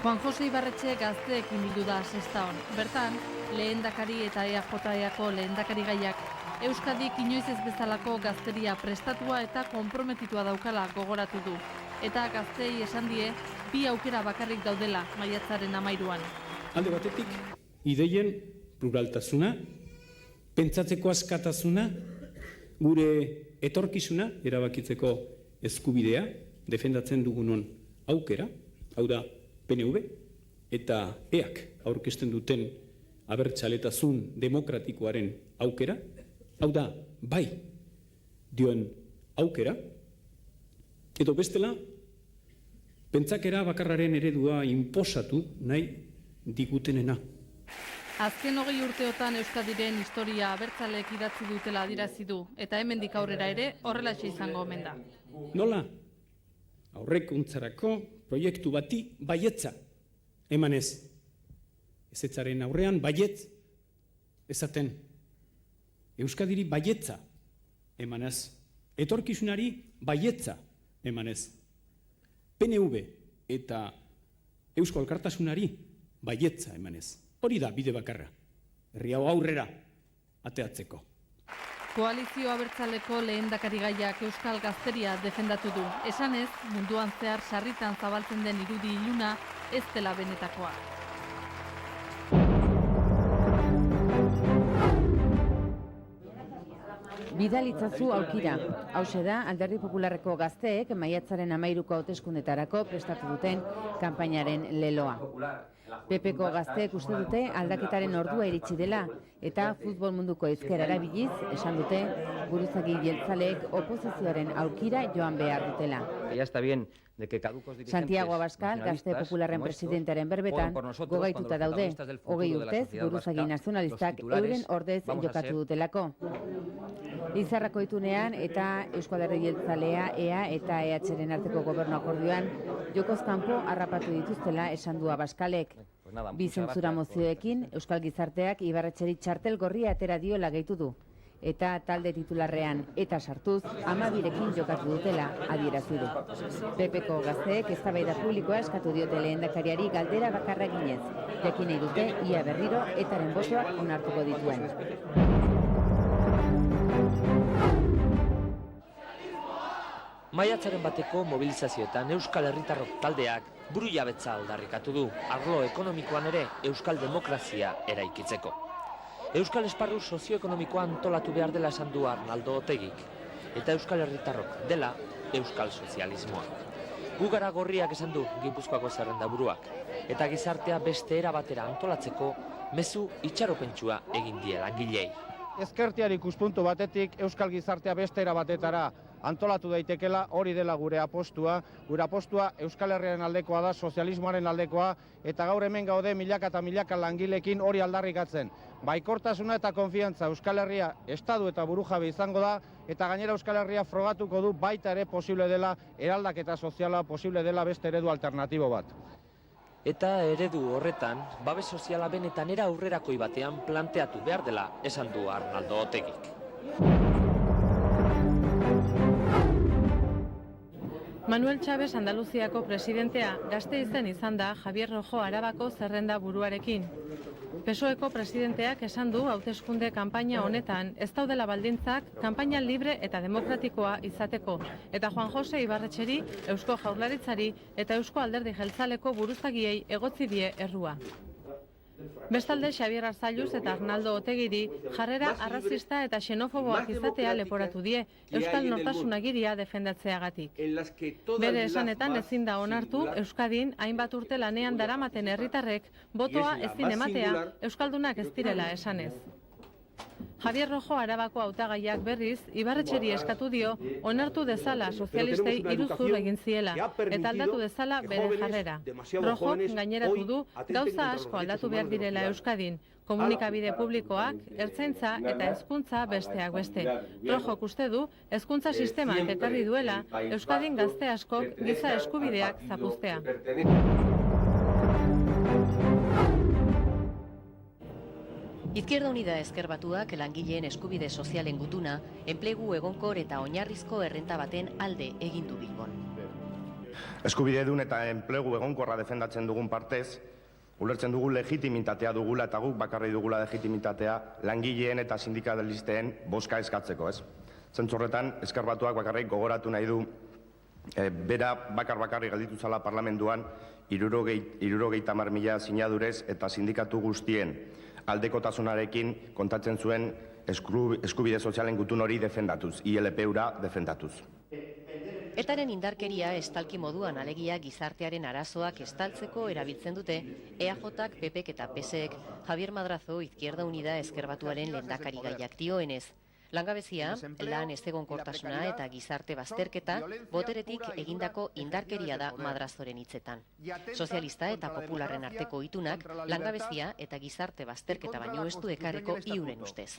Juan Jose Ibarretxe gazteekin bildu da sextaon. Bertan, lehendakari eta EAJ-ako lehendakari gaiak Euskadik inoiz ez bezalako gazteria prestatua eta konprometitua daukala gogoratu du. Eta gazteei esan die, bi aukera bakarrik daudela maiatzaren 13an. Alde batetik, ideien pluraltasuna, pentsatzeko askatasuna, gure etorkizuna erabakitzeko eskubidea, defendatzen dugunon aukera, hau da PNV eta EAK aurkezten duten abertzaletasun demokratikoaren aukera, hau da bai dioen aukera, edo bestela, pentsakera bakarraren eredua inposatu nahi digutenena. Azken 20 urteotan Euskadiren historia abertzaleek idatzi dutela adierazi du, eta hemendik aurrera ere horrelaxe izango omen da. Nola? Aurrekuntzarako proiektu bati baietza emanez. Ezetzaren aurrean baietz esaten. Euskadiri baietza emanez. Etorkizunari baietza emanez. PNV eta Eusko Alkartasunari baietza emanez. Hori da bide bakarra. Herri hau aurrera ateatzeko. Koalizio abertzaleko lehendakari gaiak euskal gazteria defendatu du. Esanez, munduan zehar sarritan zabaltzen den irudi iluna ez dela benetakoa. Bidalitzazu aukira. Hauxe da, Alderdi Popularreko gazteek maiatzaren 13ko hauteskundetarako prestatu duten kanpainaren leloa. PPko gazteek uste dute aldaketaren ordua iritsi dela eta futbol munduko ezker erabiliz esan dute buruzagi jeltzaleek oposizioaren aukira joan behar dutela. Santiago Abascal, Gazte Popularren presidentearen berbetan, gogaituta daude, 20 urtez buruzagi nazionalistak euren ordez jokatu dutelako. Lizarrako itunean eta Euskal Herri Jeltzalea, EA eta EHren arteko gobernu akordioan jokoz kanpo harrapatu dituztela esan du Abascalek. Bi zentzura mozioekin Euskal Gizarteak Ibarretxeri txartel gorria atera diola gehitu du. Eta talde titularrean eta sartuz 12rekin jokatu dutela adierazi du. PPko gazteek eztabaida publikoa eskatu diote lehendakariari galdera bakarra eginez. Jakin nahi dute ia berriro etaren botoak onartuko dituen. Maiatzaren bateko mobilizazioetan Euskal Herritarrok taldeak burujabetza aldarrikatu du, arlo ekonomikoan ere Euskal Demokrazia eraikitzeko. Euskal esparru sozioekonomikoa antolatu behar dela esan du Arnaldo Otegik, eta Euskal Herritarrok dela Euskal Sozialismoa. Gu gara gorriak esan du Gipuzkoako zerrendaburuak, eta gizartea beste era batera antolatzeko mezu itxaropentsua egin die langilei. Ezkertiari ikuspuntu batetik Euskal gizartea beste era batetara antolatu daitekela, hori dela gure apostua. Gure apostua Euskal Herriaren aldekoa da, sozialismoaren aldekoa, eta gaur hemen gaude milaka eta milaka langilekin hori aldarrikatzen. Baikortasuna eta konfiantza Euskal Herria estadu eta burujabe izango da, eta gainera Euskal Herria frogatuko du baita ere posible dela eraldaketa soziala, posible dela beste eredu alternatibo bat. Eta eredu horretan, babes soziala benetan era aurrerakoi batean planteatu behar dela esan du Arnaldo Otegik. Manuel Chávez Andaluziako presidentea Gasteizen izan da Javier Rojo Arabako zerrenda buruarekin. PSOEko presidenteak esan du hauteskunde kanpaina honetan ez daudela baldintzak kanpaina libre eta demokratikoa izateko, eta Juan Jose Ibarretxeri, Eusko Jaurlaritzari eta Eusko Alderdi Jeltzaleko buruzagiei egotzi die errua. Bestalde, Xabier Arzalluz eta Arnaldo Otegiri jarrera arrazista eta xenofoboak izatea leporatu die Euskal Nortasunagiria defendatzeagatik. Bere esanetan ezin da onartu Euskadin hainbat urte lanean daramaten herritarrek botoa ezin ematea Euskaldunak ez direla esanez. Javier Rojo Arabako hautagaiak berriz, Ibarretxeri eskatu dio onartu dezala sozialistei iruzur egin ziela eta aldatu dezala bere jarrera. Rojok gaineratu du gauza asko aldatu behar direla Euskadin, komunikabide publikoak, ertzaintza eta hezkuntza besteak beste. Rojok uste du hezkuntza sistemak ekarri duela Euskadin gazte askok giza eskubideak zapuztea. Izquierda Unida Ezker Batuak langileen eskubide sozialen gutuna, enplegu egonkor eta oinarrizko errenta baten alde egin du Bilbon. Eskubidedun eta enplegu egonkorra defendatzen dugun partez, ulertzen dugu legitimitatea dugula eta guk bakarri dugula legitimitatea langileen eta sindikalisten bozka eskatzeko, ez? Zentzorretan, Ezker Batuak bakarrik gogoratu nahi du bera bakarri gelditu zala parlamentuan 70.000 sinadurez eta sindikatu guztien aldekotasunarekin kontatzen zuen eskubide sozialen gutun hori defendatuz, ILP-ura defendatuz. Etaren indarkeria estalki moduan alegia gizartearen arazoak estaltzeko erabiltzen dute EAJak, PPk eta PSek Javier Madrazo Izquierda Unida Ezker Batuaren lehendakari gaiak dioenez. Langabezia, lan ezegonkortasuna eta gizarte bazterketa boteretik egindako indarkeria da Madrazoren hitzetan. Sozialista eta popularren arteko itunak langabezia eta gizarte bazterketa baino ez du ekarriko iuren ustez.